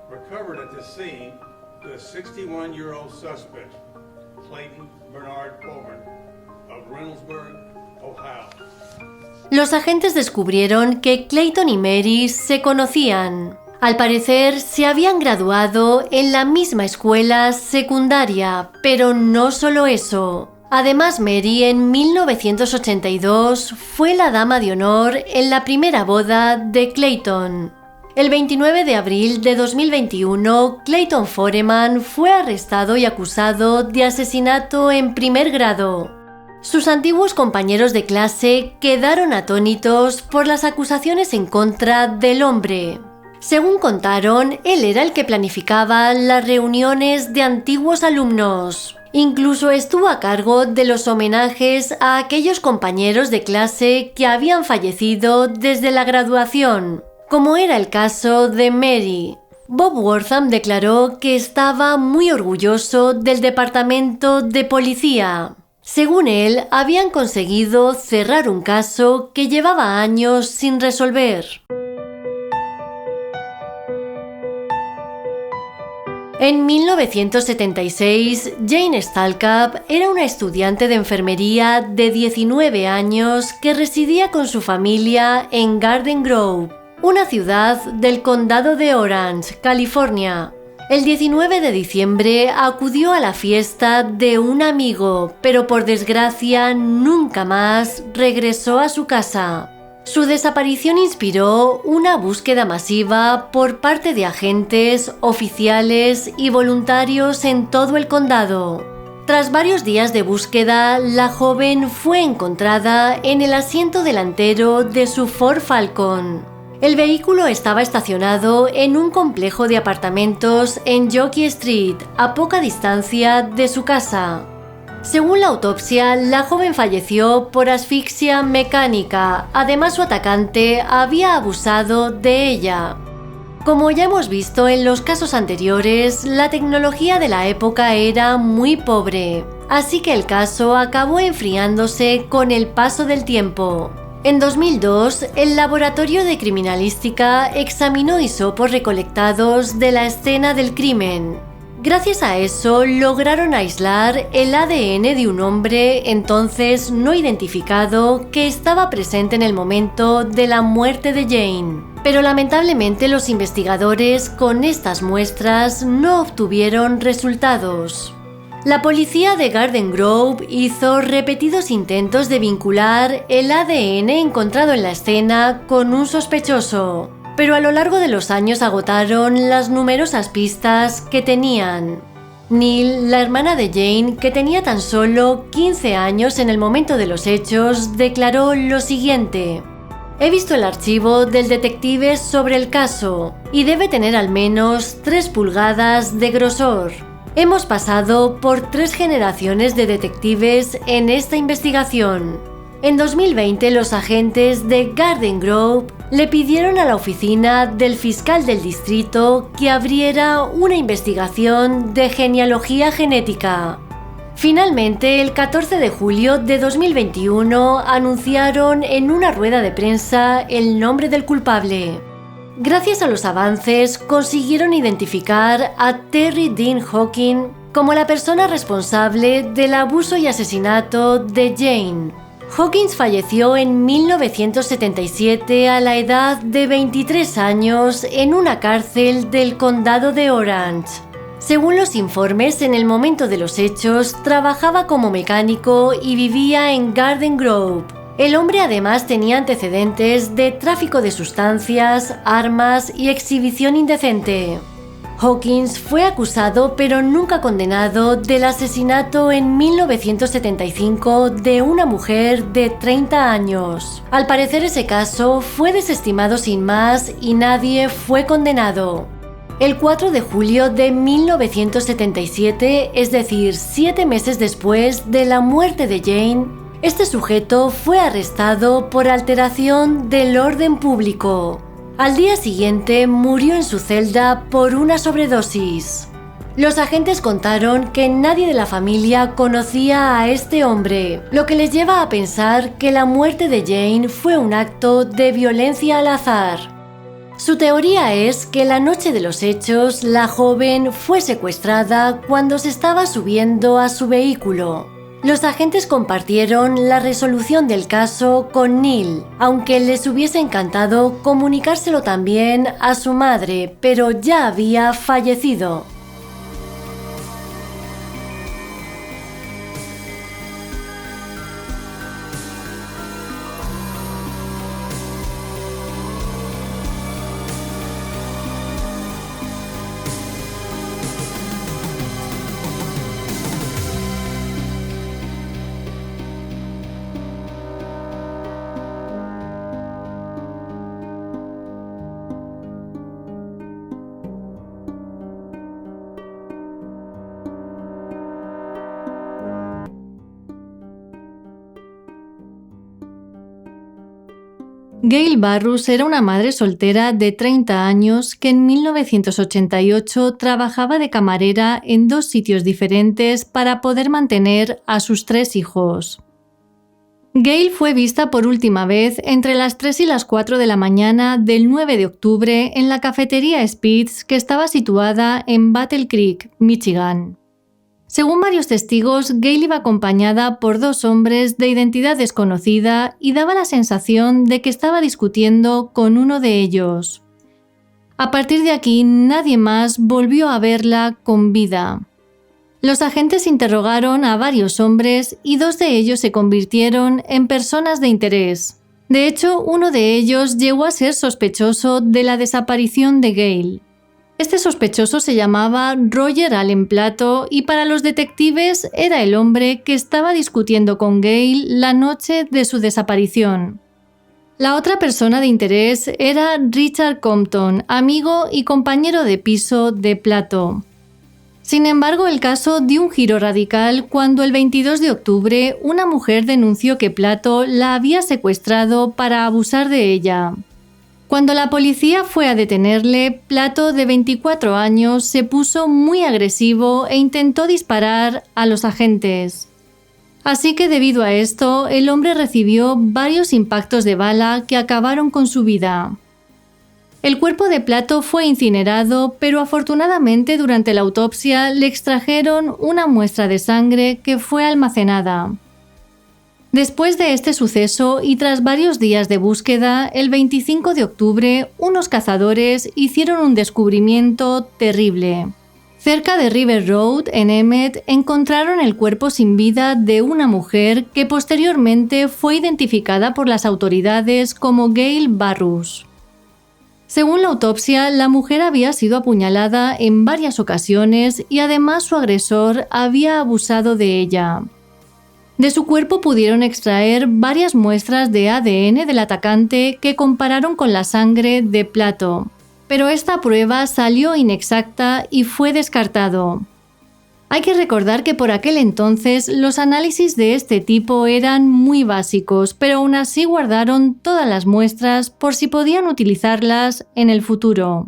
recovered at the scene to a 61-year-old suspect, Clayton Bernard Foreman of Reynoldsburg, Ohio. Los agentes descubrieron que Clayton y Mary se conocían. Al parecer, se habían graduado en la misma escuela secundaria, pero no solo eso. Además, Mary en 1982 fue la dama de honor en la primera boda de Clayton. El 29 de abril de 2021, Clayton Foreman fue arrestado y acusado de asesinato en primer grado. Sus antiguos compañeros de clase quedaron atónitos por las acusaciones en contra del hombre. Según contaron, él era el que planificaba las reuniones de antiguos alumnos. Incluso estuvo a cargo de los homenajes a aquellos compañeros de clase que habían fallecido desde la graduación, como era el caso de Mary. Bob Wortham declaró que estaba muy orgulloso del departamento de policía. Según él, habían conseguido cerrar un caso que llevaba años sin resolver. En 1976, Jane Stalcup era una estudiante de enfermería de 19 años que residía con su familia en Garden Grove, una ciudad del condado de Orange, California. El 19 de diciembre acudió a la fiesta de un amigo, pero por desgracia nunca más regresó a su casa. Su desaparición inspiró una búsqueda masiva por parte de agentes, oficiales y voluntarios en todo el condado. Tras varios días de búsqueda, la joven fue encontrada en el asiento delantero de su Ford Falcon. El vehículo estaba estacionado en un complejo de apartamentos en Jockey Street, a poca distancia de su casa. Según la autopsia, la joven falleció por asfixia mecánica. Además, su atacante había abusado de ella. Como ya hemos visto en los casos anteriores, la tecnología de la época era muy pobre, así que el caso acabó enfriándose con el paso del tiempo. En 2002, el Laboratorio de Criminalística examinó hisopos recolectados de la escena del crimen. Gracias a eso, lograron aislar el ADN de un hombre entonces no identificado que estaba presente en el momento de la muerte de Jane. Pero lamentablemente los investigadores con estas muestras no obtuvieron resultados. La policía de Garden Grove hizo repetidos intentos de vincular el ADN encontrado en la escena con un sospechoso, pero a lo largo de los años agotaron las numerosas pistas que tenían. Neil, la hermana de Jane, que tenía tan solo 15 años en el momento de los hechos, declaró lo siguiente: «He visto el archivo del detective sobre el caso y debe tener al menos 3 pulgadas de grosor. Hemos pasado por 3 generaciones de detectives en esta investigación». En 2020, los agentes de Garden Grove le pidieron a la oficina del fiscal del distrito que abriera una investigación de genealogía genética. Finalmente, el 14 de julio de 2021 anunciaron en una rueda de prensa el nombre del culpable. Gracias a los avances, consiguieron identificar a Terry Dean Hawkins como la persona responsable del abuso y asesinato de Jane. Hawkins falleció en 1977 a la edad de 23 años en una cárcel del condado de Orange. Según los informes, en el momento de los hechos, trabajaba como mecánico y vivía en Garden Grove. El hombre además tenía antecedentes de tráfico de sustancias, armas y exhibición indecente. Hawkins fue acusado pero nunca condenado del asesinato en 1975 de una mujer de 30 años. Al parecer ese caso fue desestimado sin más y nadie fue condenado. El 4 de julio de 1977, es decir, 7 meses después de la muerte de Jane, este sujeto fue arrestado por alteración del orden público. Al día siguiente murió en su celda por una sobredosis. Los agentes contaron que nadie de la familia conocía a este hombre, lo que les lleva a pensar que la muerte de Jane fue un acto de violencia al azar. Su teoría es que la noche de los hechos, la joven fue secuestrada cuando se estaba subiendo a su vehículo. Los agentes compartieron la resolución del caso con Neil, aunque les hubiese encantado comunicárselo también a su madre, pero ya había fallecido. Gail Barrus era una madre soltera de 30 años que en 1988 trabajaba de camarera en 2 sitios diferentes para poder mantener a sus 3 hijos. Gail fue vista por última vez entre las 3 y las 4 de la mañana del 9 de octubre en la cafetería Spitz, que estaba situada en Battle Creek, Michigan. Según varios testigos, Gail iba acompañada por 2 hombres de identidad desconocida y daba la sensación de que estaba discutiendo con uno de ellos. A partir de aquí, nadie más volvió a verla con vida. Los agentes interrogaron a varios hombres y 2 de ellos se convirtieron en personas de interés. De hecho, uno de ellos llegó a ser sospechoso de la desaparición de Gail. Este sospechoso se llamaba Roger Allen Plato y para los detectives era el hombre que estaba discutiendo con Gail la noche de su desaparición. La otra persona de interés era Richard Compton, amigo y compañero de piso de Plato. Sin embargo, el caso dio un giro radical cuando el 22 de octubre una mujer denunció que Plato la había secuestrado para abusar de ella. Cuando la policía fue a detenerle, Plato, de 24 años, se puso muy agresivo e intentó disparar a los agentes. Así que debido a esto, el hombre recibió varios impactos de bala que acabaron con su vida. El cuerpo de Plato fue incinerado, pero afortunadamente durante la autopsia le extrajeron una muestra de sangre que fue almacenada. Después de este suceso y tras varios días de búsqueda, el 25 de octubre, unos cazadores hicieron un descubrimiento terrible. Cerca de River Road, en Emmett, encontraron el cuerpo sin vida de una mujer que posteriormente fue identificada por las autoridades como Gail Barrus. Según la autopsia, la mujer había sido apuñalada en varias ocasiones y además su agresor había abusado de ella. De su cuerpo pudieron extraer varias muestras de ADN del atacante que compararon con la sangre de Plato, pero esta prueba salió inexacta y fue descartado. Hay que recordar que por aquel entonces los análisis de este tipo eran muy básicos, pero aún así guardaron todas las muestras por si podían utilizarlas en el futuro.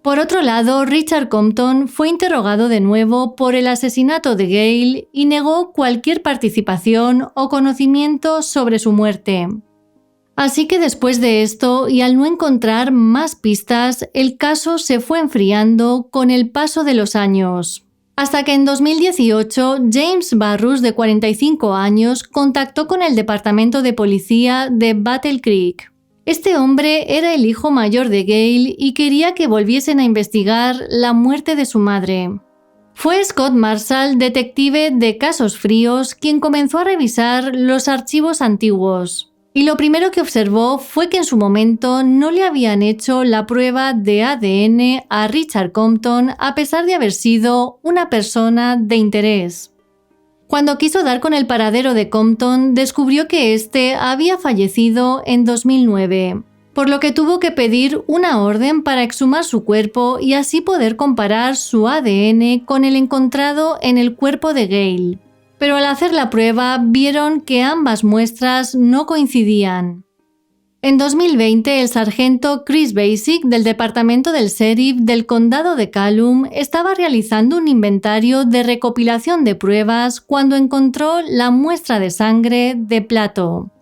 Por otro lado, Richard Compton fue interrogado de nuevo por el asesinato de Gail y negó cualquier participación o conocimiento sobre su muerte. Así que después de esto, y al no encontrar más pistas, el caso se fue enfriando con el paso de los años. Hasta que en 2018, James Barrus, de 45 años, contactó con el departamento de policía de Battle Creek. Este hombre era el hijo mayor de Gail y quería que volviesen a investigar la muerte de su madre. Fue Scott Marshall, detective de casos fríos, quien comenzó a revisar los archivos antiguos. Y lo primero que observó fue que en su momento no le habían hecho la prueba de ADN a Richard Compton a pesar de haber sido una persona de interés. Cuando quiso dar con el paradero de Compton, descubrió que éste había fallecido en 2009, por lo que tuvo que pedir una orden para exhumar su cuerpo y así poder comparar su ADN con el encontrado en el cuerpo de Gail. Pero al hacer la prueba, vieron que ambas muestras no coincidían. En 2020, el sargento Chris Basic, del departamento del sheriff del condado de Calhoun, estaba realizando un inventario de recopilación de pruebas cuando encontró la muestra de sangre de Plato.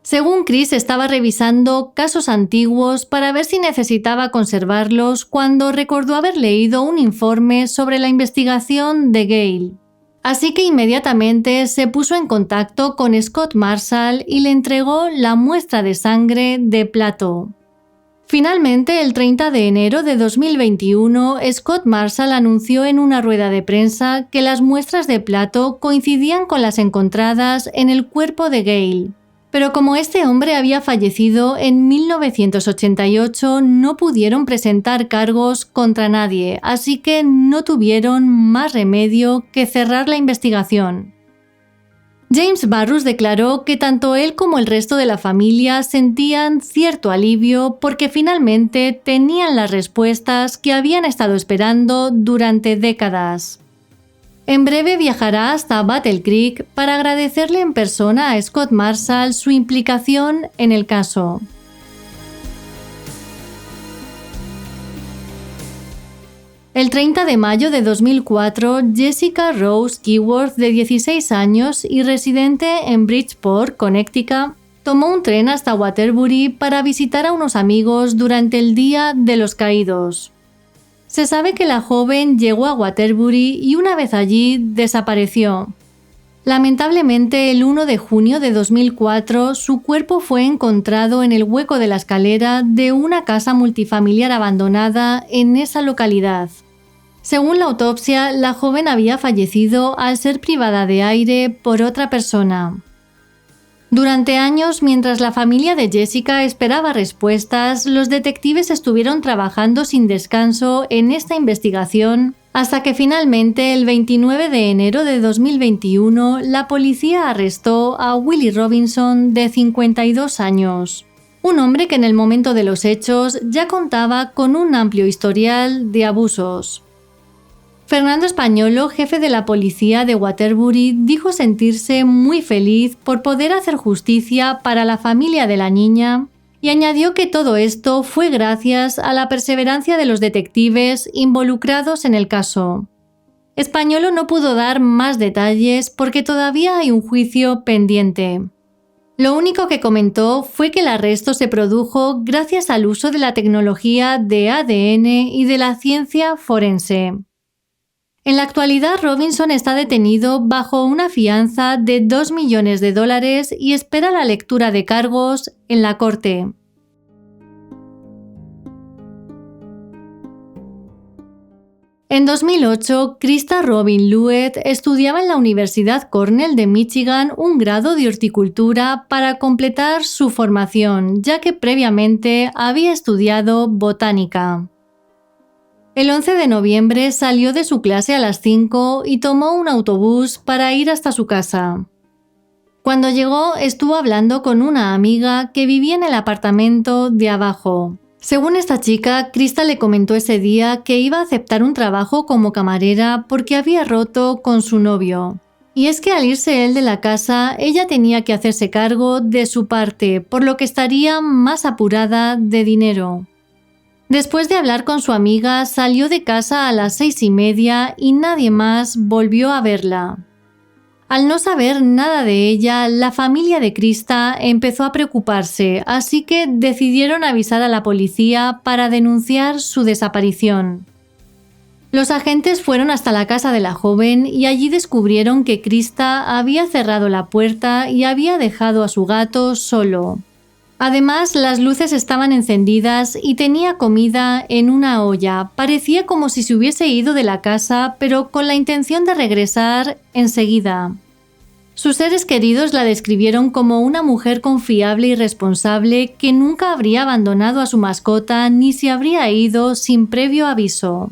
Según Chris, estaba revisando casos antiguos para ver si necesitaba conservarlos cuando recordó haber leído un informe sobre la investigación de Gail. Así que inmediatamente se puso en contacto con Scott Marshall y le entregó la muestra de sangre de Plato. Finalmente, el 30 de enero de 2021, Scott Marshall anunció en una rueda de prensa que las muestras de Plato coincidían con las encontradas en el cuerpo de Gail. Pero como este hombre había fallecido en 1988, no pudieron presentar cargos contra nadie, así que no tuvieron más remedio que cerrar la investigación. James Barrus declaró que tanto él como el resto de la familia sentían cierto alivio porque finalmente tenían las respuestas que habían estado esperando durante décadas. En breve viajará hasta Battle Creek para agradecerle en persona a Scott Marshall su implicación en el caso. El 30 de mayo de 2004, Jessica Rose Keyworth, de 16 años y residente en Bridgeport, Connecticut, tomó un tren hasta Waterbury para visitar a unos amigos durante el Día de los Caídos. Se sabe que la joven llegó a Waterbury y una vez allí desapareció. Lamentablemente, el 1 de junio de 2004, su cuerpo fue encontrado en el hueco de la escalera de una casa multifamiliar abandonada en esa localidad. Según la autopsia, la joven había fallecido al ser privada de aire por otra persona. Durante años, mientras la familia de Jessica esperaba respuestas, los detectives estuvieron trabajando sin descanso en esta investigación hasta que finalmente, el 29 de enero de 2021, la policía arrestó a Willie Robinson, de 52 años. Un hombre que en el momento de los hechos ya contaba con un amplio historial de abusos. Fernando Españolo, jefe de la policía de Waterbury, dijo sentirse muy feliz por poder hacer justicia para la familia de la niña y añadió que todo esto fue gracias a la perseverancia de los detectives involucrados en el caso. Españolo no pudo dar más detalles porque todavía hay un juicio pendiente. Lo único que comentó fue que el arresto se produjo gracias al uso de la tecnología de ADN y de la ciencia forense. En la actualidad, Robinson está detenido bajo una fianza de $2 millones y espera la lectura de cargos en la corte. En 2008, Krista Robin Lewitt estudiaba en la Universidad Cornell de Michigan un grado de horticultura para completar su formación, ya que previamente había estudiado botánica. El 11 de noviembre salió de su clase a las 5 y tomó un autobús para ir hasta su casa. Cuando llegó, estuvo hablando con una amiga que vivía en el apartamento de abajo. Según esta chica, Krista le comentó ese día que iba a aceptar un trabajo como camarera porque había roto con su novio. Y es que al irse él de la casa, ella tenía que hacerse cargo de su parte, por lo que estaría más apurada de dinero. Después de hablar con su amiga, salió de casa a las 6:30 y nadie más volvió a verla. Al no saber nada de ella, la familia de Krista empezó a preocuparse, así que decidieron avisar a la policía para denunciar su desaparición. Los agentes fueron hasta la casa de la joven y allí descubrieron que Krista había cerrado la puerta y había dejado a su gato solo. Además, las luces estaban encendidas y tenía comida en una olla. Parecía como si se hubiese ido de la casa, pero con la intención de regresar enseguida. Sus seres queridos la describieron como una mujer confiable y responsable que nunca habría abandonado a su mascota ni se habría ido sin previo aviso.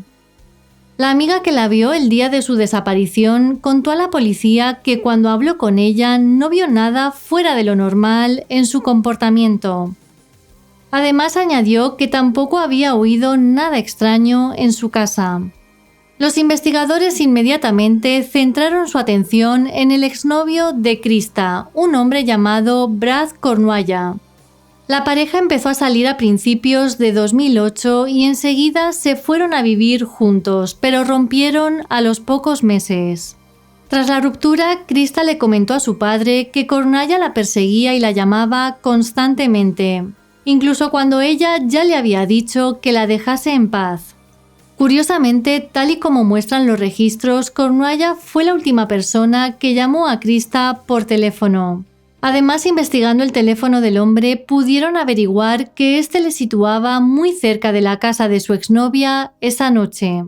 La amiga que la vio el día de su desaparición contó a la policía que cuando habló con ella no vio nada fuera de lo normal en su comportamiento. Además añadió que tampoco había oído nada extraño en su casa. Los investigadores inmediatamente centraron su atención en el exnovio de Krista, un hombre llamado Brad Cornualla. La pareja empezó a salir a principios de 2008 y enseguida se fueron a vivir juntos, pero rompieron a los pocos meses. Tras la ruptura, Krista le comentó a su padre que Cornualla la perseguía y la llamaba constantemente, incluso cuando ella ya le había dicho que la dejase en paz. Curiosamente, tal y como muestran los registros, Cornualla fue la última persona que llamó a Krista por teléfono. Además, investigando el teléfono del hombre, pudieron averiguar que éste le situaba muy cerca de la casa de su exnovia esa noche.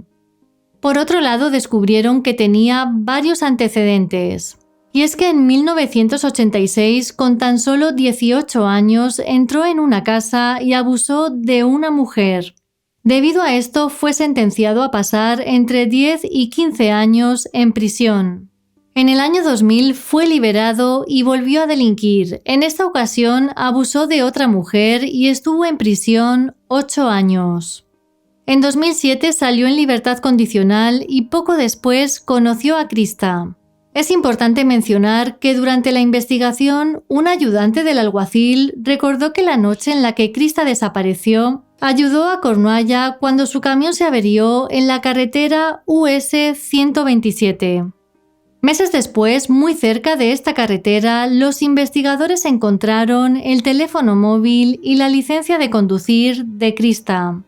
Por otro lado, descubrieron que tenía varios antecedentes. Y es que en 1986, con tan solo 18 años, entró en una casa y abusó de una mujer. Debido a esto, fue sentenciado a pasar entre 10 y 15 años en prisión. En el año 2000 fue liberado y volvió a delinquir. En esta ocasión abusó de otra mujer y estuvo en prisión 8 años. En 2007 salió en libertad condicional y poco después conoció a Krista. Es importante mencionar que durante la investigación, un ayudante del alguacil recordó que la noche en la que Krista desapareció, ayudó a Cornualla cuando su camión se averió en la carretera US 127. Meses después, muy cerca de esta carretera, los investigadores encontraron el teléfono móvil y la licencia de conducir de Krista.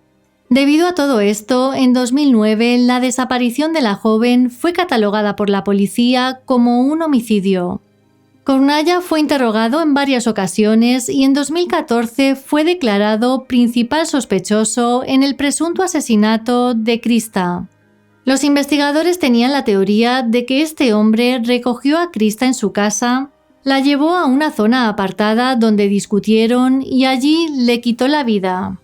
Debido a todo esto, en 2009 la desaparición de la joven fue catalogada por la policía como un homicidio. Cornualla fue interrogado en varias ocasiones y en 2014 fue declarado principal sospechoso en el presunto asesinato de Krista. Los investigadores tenían la teoría de que este hombre recogió a Krista en su casa, la llevó a una zona apartada donde discutieron y allí le quitó la vida.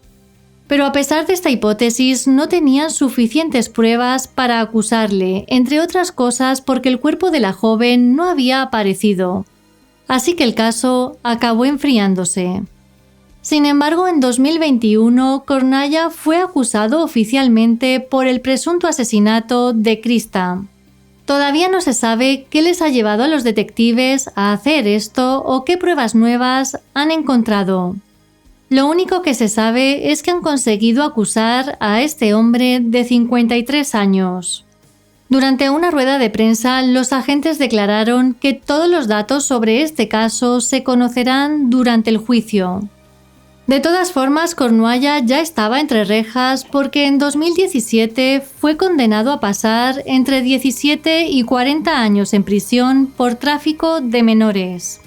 Pero a pesar de esta hipótesis, no tenían suficientes pruebas para acusarle, entre otras cosas porque el cuerpo de la joven no había aparecido. Así que el caso acabó enfriándose. Sin embargo, en 2021, Cornualla fue acusado oficialmente por el presunto asesinato de Krista. Todavía no se sabe qué les ha llevado a los detectives a hacer esto o qué pruebas nuevas han encontrado. Lo único que se sabe es que han conseguido acusar a este hombre de 53 años. Durante una rueda de prensa, los agentes declararon que todos los datos sobre este caso se conocerán durante el juicio. De todas formas, Cornualla ya estaba entre rejas porque en 2017 fue condenado a pasar entre 17 y 40 años en prisión por tráfico de menores.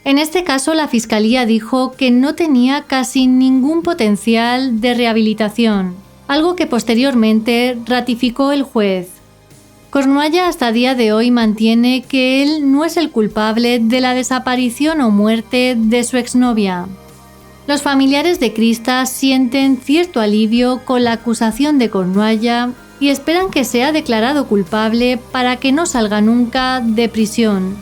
En este caso, la fiscalía dijo que no tenía casi ningún potencial de rehabilitación, algo que posteriormente ratificó el juez. Cornualla hasta día de hoy mantiene que él no es el culpable de la desaparición o muerte de su exnovia. Los familiares de Krista sienten cierto alivio con la acusación de Cornualla y esperan que sea declarado culpable para que no salga nunca de prisión.